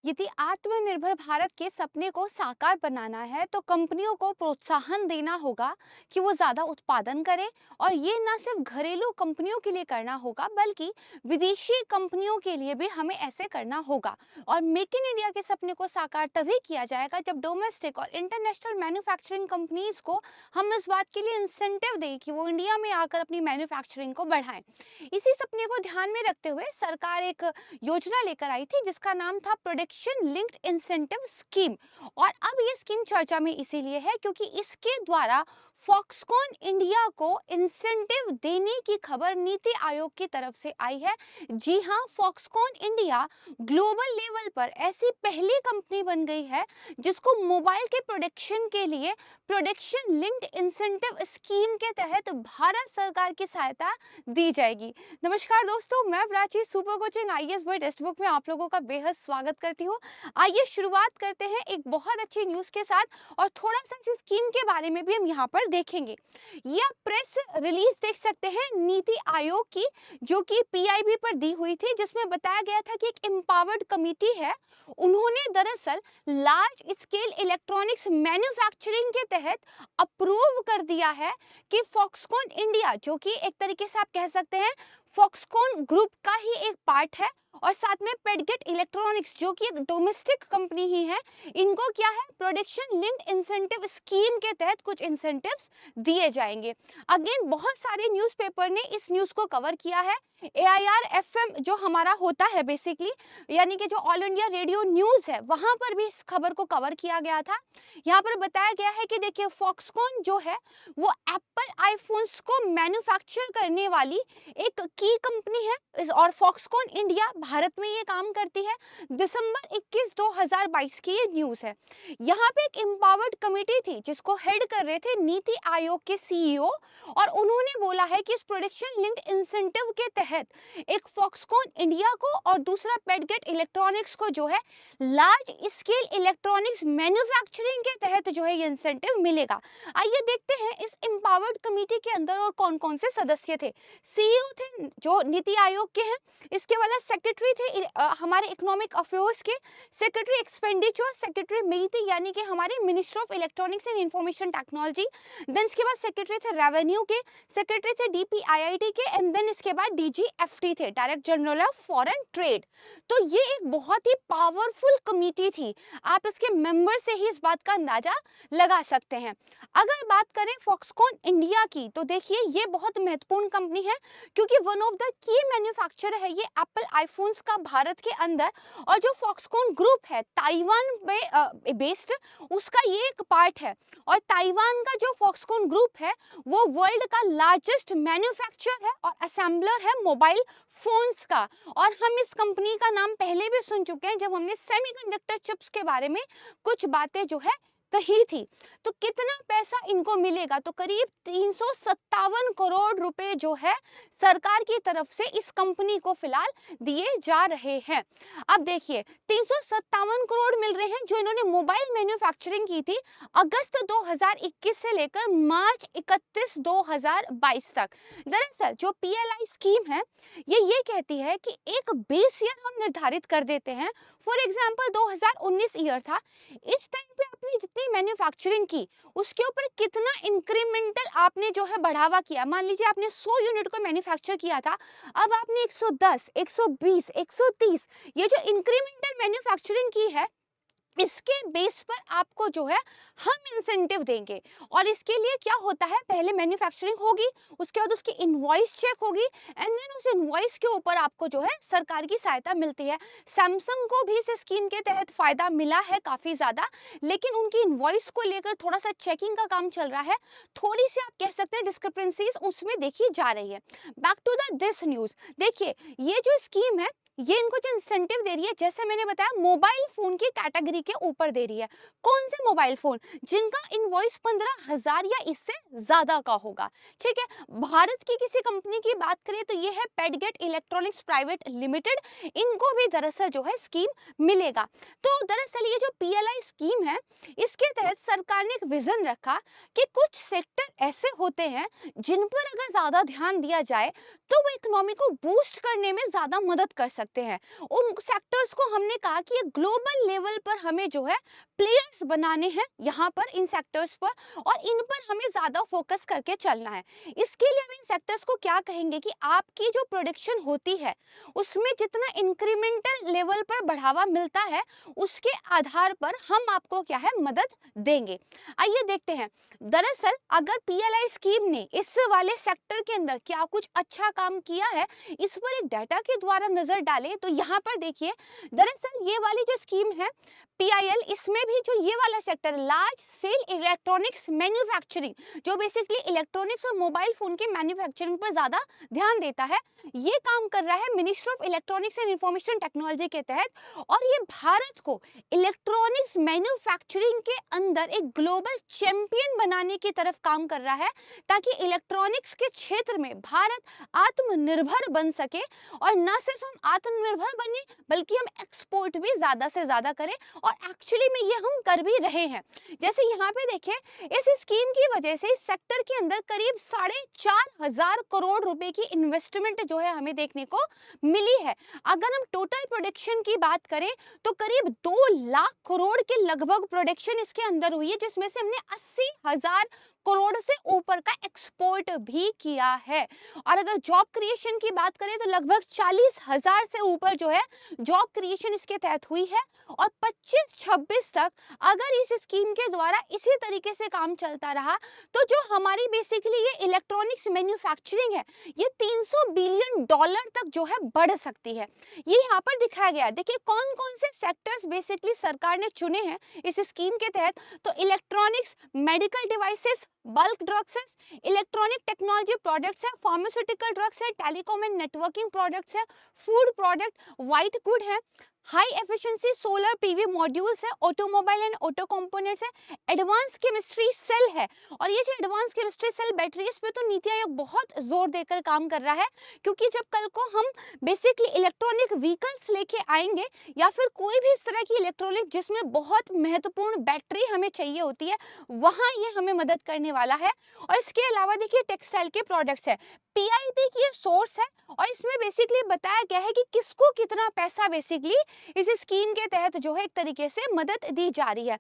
यदि आत्मनिर्भर भारत के सपने को साकार बनाना है तो कंपनियों को प्रोत्साहन देना होगा कि वो ज्यादा उत्पादन करें। और ये ना सिर्फ घरेलू कंपनियों के लिए करना होगा बल्कि विदेशी कंपनियों के लिए भी हमें ऐसे करना होगा। और मेक इन इंडिया के सपने को साकार तभी किया जाएगा जब डोमेस्टिक और इंटरनेशनल मैन्युफैक्चरिंग कंपनीज को हम इस बात के लिए इंसेंटिव दें कि वो इंडिया में आकर अपनी मैन्युफैक्चरिंग को बढ़ाएं। इसी सपने को ध्यान में रखते हुए सरकार एक योजना लेकर आई थी जिसका नाम था प्रोडक्शन लिंक्ड इंसेंटिव स्कीम। और अब ये स्कीम चर्चा में इसीलिए है क्योंकि इसके द्वारा फॉक्सकॉन इंडिया को इंसेंटिव देने की खबर नीति आयोग की तरफ से आई है। जी हाँ, फॉक्सकॉन इंडिया ग्लोबल लेवल पर ऐसी पहली कंपनी बन गई है जिसको मोबाइल के प्रोडक्शन के लिए प्रोडक्शन लिंक्ड इंसेंटिव स्कीम के तहत भारत सरकार की सहायता दी जाएगी। नमस्कार दोस्तों, मैं Prachi super coaching IAS word text book में आप लोगों का बेहद स्वागत करती हूँ। आइए शुरुआत करते हैं एक बहुत अच्छी न्यूज़ के साथ और थोड़ा सा इस स्कीम के बारे में भी हम यहाँ पर देखेंगे। ये आप प्रेस रिलीज देख सकते हैं नीति आयोग की, जो कि पीआईबी पर दी हुई थी, जिसमें बताया गया था कि एक एम्पावर्ड कमिटी है, उन्होंने दरअसल लार्ज स्केल इलेक्ट्रॉनिक्स मैन्युफैक्चरिंग के तहत अप्रूव कर दिया है कि फॉक्सकॉन इंडिया, जो कि एक तरीके से आप कह सकते हैं फॉक्सकॉन ग्रुप का ही एक पार्ट है, और साथ में पेडगेट इलेक्ट्रॉनिक्स जो कि एक डोमेस्टिक कंपनी ही है, इनको क्या है प्रोडक्शन लिंक्ड इंसेंटिव स्कीम के तहत कुछ इंसेंटिव्स दिए जाएंगे। अगेन बहुत सारे न्यूज़पेपर ने इस न्यूज़ को कवर किया है। एआईआर एफएम जो हमारा होता है बेसिकली, यानी कि जो ऑल इंडिया रेडियो न्यूज़ है, वहां पर भी इस खबर को कवर किया गया था। यहाँ पर बताया गया है कि देखिए फॉक्सकॉन जो है वो एप्पल आईफोन्स को मैन्युफैक्चर करने वाली एक की कंपनी है और फॉक्सकॉन इंडिया भारत में ये काम करती है। दिसंबर 21 2022 की ये न्यूज़ है। यहाँ पे एक एम्पावर्ड कमेटी थी जिसको हेड कर रहे थे नीति आयोग के सीईओ, और उन्होंने बोला है कि इस प्रोडक्शन लिंक्ड इंसेंटिव के तहत एक फॉक्सकॉन इंडिया को और दूसरा पेडगेट इलेक्ट्रॉनिक्स को जो है लार्ज स्केल इलेक्ट्रॉनिक्स मैन्युफैक्चरिंग के तहत जो है ये इंसेंटिव मिलेगा। आइए देखते हैं इस एम्पावर्ड कमेटी के अंदर और कौन कौन से सदस्य थे। सीईओ थे जो नीति आयोग के हैं, इसके वाला सेक्रेटरी थे हमारे इकोनॉमिक अफेयर्स के, सेक्रेटरी एक्सपेंडिचर, सेक्रेटरी मेईती यानी कि हमारे minister of electronics and information technology, then इसके बाद सेक्रेटरी थे रेवेन्यू के, सेक्रेटरी थे डीपीआईआईटी के, एंड देन इसके बाद डीजीएफटी थे, direct general of foreign trade. तो ये एक बहुत ही पावरफुल कमेटी थी, आप इसके मेंबर से ही इस बात का अंदाजा लगा सकते हैं। अगर बात करें फॉक्सकॉन इंडिया की, तो देखिए ये बहुत महत्वपूर्ण कंपनी है क्योंकि one of the key manufacturer है ये एप्पल आईफोन्स का भारत के अंदर। और जो फॉक्सकॉन ग्रुप है ताइवान में बेस्ड, उसका ये एक पार्ट है। और ताइवान का जो फॉक्सकॉन ग्रुप है वो वर्ल्ड का लार्जेस्ट मैन्युफैक्चरर है और असेंबलर है मोबाइल फोन्स का। और हम इस कंपनी का नाम पहले भी सुन चुके हैं जब हमने सेमीकंडक्टर चिप्स के बारे में कुछ बातें जो है कही थी। तो कितना पैसा इनको मिलेगा, तो करीब 357 करोड़ रुपए जो है सरकार की तरफ से इस कंपनी को फिलहाल दिए जा रहे हैं। अब देखिए 357 करोड़ मिल रहे हैं जो इन्होंने मोबाइल मैन्युफैक्चरिंग की थी अगस्त 2021 से लेकर मार्च 31 2022 तक। दरअसल जो पीएलआई स्कीम है ये कहती है कि एक बेस ईयर हम निर्धारित कर देते हैं। फॉर एग्जाम्पल 2019 ईयर था, इस टाइम पे आपने जितनी मैन्युफैक्चरिंग की उसके ऊपर कितना इंक्रीमेंटल आपने जो है बढ़ावा किया। मान लीजिए आपने 100 यूनिट को मैन्युफैक्चर किया था, अब आपने 110, 120, 130, ये जो इंक्रीमेंटल मैन्युफैक्चरिंग की है इसके बेस पर आपको जो है हम इंसेंटिव देंगे। और इसके लिए क्या होता है, पहले मैन्युफैक्चरिंग होगी, उसके बाद उसकी इनवॉइस चेक होगी, एंड देन उस इनवॉइस के ऊपर आपको जो है सरकार की सहायता मिलती है। सैमसंग को भी इस स्कीम के तहत फायदा मिला है काफी ज्यादा, लेकिन उनकी इनवॉइस को लेकर थोड़ा सा चेकिंग का काम चल रहा है, थोड़ी सी आप कह सकते हैं डिस्क्रिपेंसीज उसमें देखी जा रही है। Back to the this news, देखिए ये जो स्कीम है ये इनको जो इंसेंटिव दे रही है, जैसे मैंने बताया मोबाइल फोन की कैटेगरी के ऊपर दे रही है। कौन से मोबाइल फोन, जिनका इनवॉइस 15,000 या इससे ज्यादा का होगा। ठीक है, भारत की किसी कंपनी की बात करें तो ये है पेडगेट इलेक्ट्रॉनिक्स प्राइवेट लिमिटेड, इनको भी दरअसल जो है स्कीम मिलेगा। तो दरअसल ये जो पीएलआई स्कीम है इसके तहत सरकार ने एक विजन रखा कि कुछ सेक्टर ऐसे होते हैं जिन पर अगर ज़्यादा ध्यान दिया जाए तो वो इकोनॉमी को बूस्ट करने में ज़्यादा मदद कर सकते हैं। उन सेक्टर्स को हमने कहा कि ये ग्लोबल लेवल पर हमें जो है प्लेयर्स बनाने हैं यहाँ पर इन सेक्टर्स पर, और इन पर हमें ज़्यादा फोकस करके चलना है। इसके लिए हम इन सेक्टर्स को क्या कहेंगे कि आपकी जो प्रोडक्शन होती है उसमें जितना इंक्रीमेंटल लेवल पर बढ़ावा मिलता है उसके आधार पर हम आपको क्या है मदद देंगे। आइए देखते हैं। दरअसल अगर पीएलआई स्कीम ने इस वाले सेक्टर के अंदर क्या कुछ अच्छा काम किया है, इस पर एक डाटा के द्वारा नजर डालें तो यहाँ पर देखिए, दरअसल ये वाली जो स्कीम है पीआईएल, इसमें भी जो ये वाला sector large scale electronics manufacturing, जो बेसिकली इलेक्ट्रॉनिक्स और मोबाइल फोन के मैन्युफैक्चरिंग पर ज्यादा ध्यान देता है, ये काम कर रहा है ministry of electronics and information technology के तहत। और ये भारत को इलेक्ट्रॉनिक्स मैन्युफैक्चरिंग के अंदर एक ग्लोबल चैंपियन बनाने की तरफ काम कर रहा है, ताकि इलेक्ट्रॉनिक्स के क्षेत्र में भारत आत्मनिर्भर बन सके। और न सिर्फ हम आत्मनिर्भर बने बल्कि हम एक्सपोर्ट भी ज्यादा से ज्यादा करें, और एक्चुअली में ये हम कर भी रहे हैं। जैसे यहाँ पे देखिए, इस स्कीम की वजह से इस सेक्टर के अंदर करीब 4,500 करोड़ रुपए की इन्वेस्टमेंट जो है हमें देखने को मिली है। अगर हम टोटल प्रोडक्शन की बात करें तो करीब 2 लाख करोड़ के लगभग प्रोडक्शन इसके अंदर हुई है, जिसमें से हमने 80,000 करोड़ से ऊपर का एक्सपोर्ट भी किया है। और अगर जॉब क्रिएशन की बात करें तो लगभग 40,000 से ऊपर जो है जॉब क्रिएशन इसके तहत हुई है। और 25-26 तक अगर इस स्कीम के द्वारा इसी तरीके से काम चलता रहा तो जो हमारी बेसिकली ये इलेक्ट्रॉनिक्स मैन्युफैक्चरिंग है ये $300 बिलियन तक जो है बढ़ सकती है। ये यहाँ पर दिखाया गया है। देखिए कौन कौन से सेक्टर्स बेसिकली सरकार ने चुने हैं इस स्कीम के तहत। तो electronics, medical devices, bulk drugs, electronic technology products है, फार्मास्यूटिकल ड्रग्स है, टेलीकॉम एंड नेटवर्किंग प्रोडक्ट्स है, फूड प्रोडक्ट, व्हाइट गुड है, high efficiency solar PV modules है, ऑटोमोबाइल एंड ऑटो कंपोनेंट्स है, एडवांस केमिस्ट्री सेल है। और ये जो एडवांस केमिस्ट्री सेल बैटरी, इस पे तो नीति आयोग बहुत जोर देकर काम कर रहा है, क्योंकि जब कल को हम बेसिकली इलेक्ट्रॉनिक व्हीकल्स लेके आएंगे या फिर कोई भी इस तरह की इलेक्ट्रॉनिक जिसमें बहुत महत्वपूर्ण बैटरी हमें चाहिए होती है, वहां ये हमें मदद करने वाला है। और इसके अलावा देखिए टेक्सटाइल के प्रोडक्ट्स है, पीआईपी की ये सोर्स है, और इसमें बेसिकली बताया गया है कि किसको कितना पैसा बेसिकली इस स्कीम के तहत जो है एक तरीके से मदद दी जा रही है।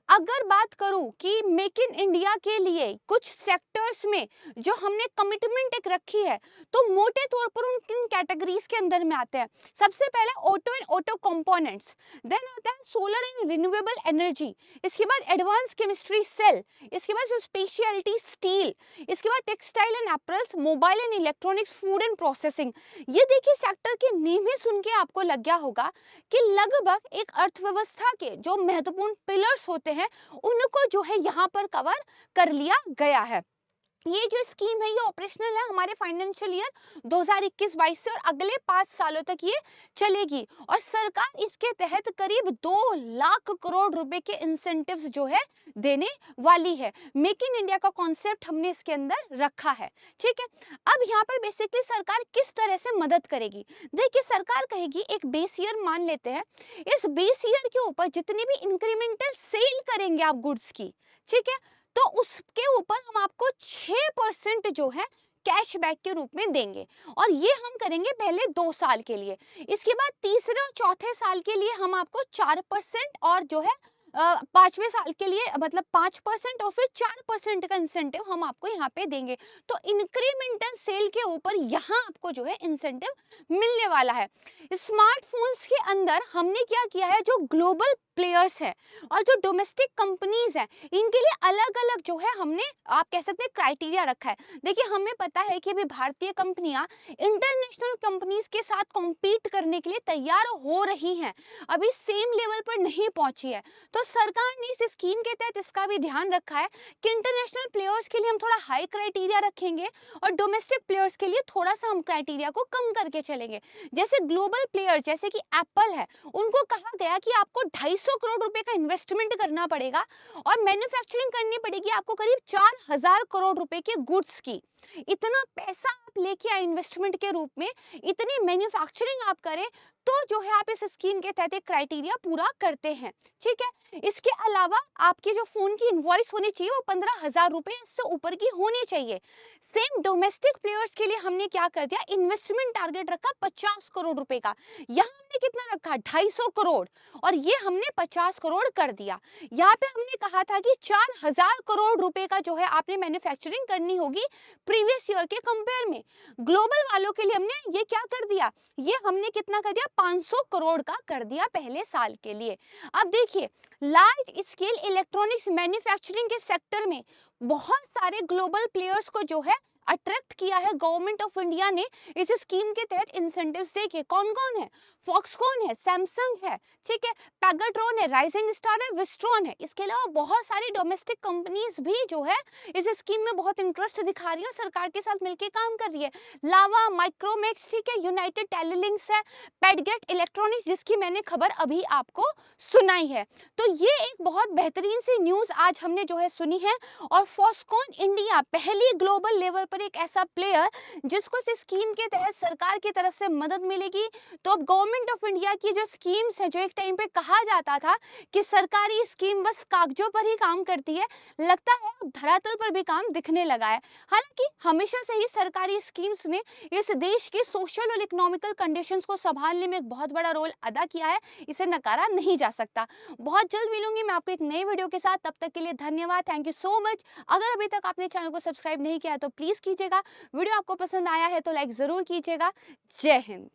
अगर बात करूं कि मेक इन इंडिया के लिए कुछ सेक्टर्स में जो हमने कमिटमेंट एक रखी है, तो मोटे तौर पर उन किन कैटेगरीज के अंदर में आते हैं। सबसे पहले auto and auto components, then आता है सोलर एंड रिन्यूएबल एनर्जी, इसके बाद एडवांस केमिस्ट्री सेल, इसके बाद स्पेशलिटी स्टील, इसके बाद textile and apparels, mobile and electronics, food and processing. ये देखिए सेक्टर के नेम ही सुन के आपको लग गया होगा कि लगभग एक अर्थव्यवस्था के जो महत्वपूर्ण पिलर्स होते हैं उनको जो है यहाँ पर कवर कर लिया गया है। ये जो स्कीम है ये ऑपरेशनल है हमारे फाइनेंशियल ईयर 2021-22 से, और अगले 5 सालों तक ये चलेगी। और सरकार इसके तहत करीब 2 लाख करोड़ रुपए के इंसेंटिव्स जो है देने वाली है। मेक इन इंडिया का कॉन्सेप्ट हमने इसके अंदर रखा है, ठीक है। अब यहाँ पर बेसिकली सरकार किस तरह से मदद करेगी। देखिए सरकार कहेगी एक बेस ईयर मान लेते हैं, इस बेस ईयर के ऊपर जितनी भी इंक्रीमेंटल सेल करेंगे आप गुड्स की, ठीक है, तो उसके ऊपर हम आपको 6% जो है कैशबैक के रूप में देंगे। और ये हम करेंगे पहले 2 साल के लिए। इसके बाद तीसरे और चौथे साल के लिए हम आपको 4% और जो है 5वें साल के लिए मतलब 5% और फिर 4% का इंसेंटिव हम आपको यहाँ पे देंगे। तो इंक्रीमेंटल सेल के ऊपर यहाँ आपको जो है इंसेंटिव मिलने वाला है। स्मार्टफोन्स के अंदर हमने क्या किया है, जो ग्लोबल प्लेयर्स है और जो डोमेस्टिक कंपनीज हैं, इनके लिए अलग अलग जो है हमने आप कह सकते हैं क्राइटेरिया रखा है। देखिए हमें पता है कि अभी भारतीय कंपनियां इंटरनेशनल कंपनीज के साथ कॉम्पीट करने के लिए तैयार हो रही हैं, अभी सेम लेवल पर नहीं पहुंची है। तो सरकार ने इस स्कीम के तहत इसका भी ध्यान रखा है कि इंटरनेशनल प्लेयर्स के लिए हम थोड़ा हाई क्राइटेरिया रखेंगे और डोमेस्टिक प्लेयर्स के लिए थोड़ा सा हम क्राइटेरिया को कम करके चलेंगे। जैसे ग्लोबल प्लेयर जैसे कि एप्पल है, उनको कहा गया कि आपको 250 करोड़ रुपए का इन्वेस्टमेंट करना पड़ेगा और मैन्युफैक्चरिंग करनी पड़ेगी आपको करीब 4,000 करोड़ रुपए के गुड्स की। इतना पैसा आप लेके आए इन्वेस्टमेंट के रूप में, इतनी मैन्युफैक्चरिंग आप करें, तो जो है आप इस स्कीम के तहत एक क्राइटेरिया पूरा करते हैं। ठीक है, इसके अलावा आपके जो फोन की इनवॉइस होनी चाहिए वो 15,000 रुपए से ऊपर की होनी चाहिए। सेम डोमेस्टिक प्लेयर्स के लिए हमने क्या कर दिया, इन्वेस्टमेंट टारगेट रखा 50 करोड़ रुपए का। यहाँ हमने कितना रखा, 250 करोड़, और ये हमने 50 करोड़ कर दिया। यहाँ पे हमने कहा था कि 4,000 करोड़ रुपए का जो है आपने मैन्युफैक्चरिंग करनी होगी प्रीवियस ईयर के कंपेयर में। ग्लोबल वालों के लिए हमने ये क्या कर दिया, ये हमने कितना कर दिया, 500 करोड़ का कर दिया पहले साल के लिए। अब देखिए, लार्ज स्केल इलेक्ट्रॉनिक्स मैन्युफैक्चरिंग के सेक्टर में बहुत सारे ग्लोबल प्लेयर्स को जो है अट्रैक्ट किया है गवर्नमेंट ऑफ इंडिया ने इस स्कीम के तहत इंसेंटिव्स देके। कौन कौन है, फॉक्सकॉन है, सैमसंग है, ठीक है, पैगाट्रॉन है, राइजिंग स्टार है, विस्ट्रॉन है। इसके अलावा बहुत सारी डोमेस्टिक कंपनीज भी जो है इस स्कीम में बहुत इंटरेस्ट दिखा रही है, सरकार के साथ मिलकर काम कर रही है। लावा, माइक्रोमैक्स, ठीक है, यूनाइटेड टेलीलिंक्स है, पेडगेट इलेक्ट्रॉनिक्स जिसकी मैंने खबर अभी आपको सुनाई है। तो ये एक बहुत बेहतरीन सी न्यूज आज हमने जो है सुनी है। और फॉक्सकॉन इंडिया पहली ग्लोबल लेवल पर एक ऐसा प्लेयर जिसको इस स्कीम के तहत सरकार की तरफ से मदद मिलेगी। तो अब गवर्नमेंट ऑफ इंडिया की जो स्कीम्स है, जो एक टाइम पे कहा जाता था कि सरकारी स्कीम बस कागजों पर ही काम करती है, लगता है अब धरातल पर भी काम दिखने लगा है। हालांकि हमेशा से ही सरकारी स्कीम्स ने इस देश के सोशल और इकोनॉमिकल कंडीशंस को संभालने में एक बहुत बड़ा रोल अदा किया है, इसे नकारा नहीं जा सकता। बहुत जल्द मिलूंगी मैं आपको एक नई वीडियो के साथ, तब तक के लिए धन्यवाद, थैंक यू सो मच। अगर अभी तक आपने चैनल को सब्सक्राइब नहीं किया है तो प्लीज कीजिएगा। वीडियो आपको पसंद आया है तो लाइक जरूर कीजिएगा। जय हिंद।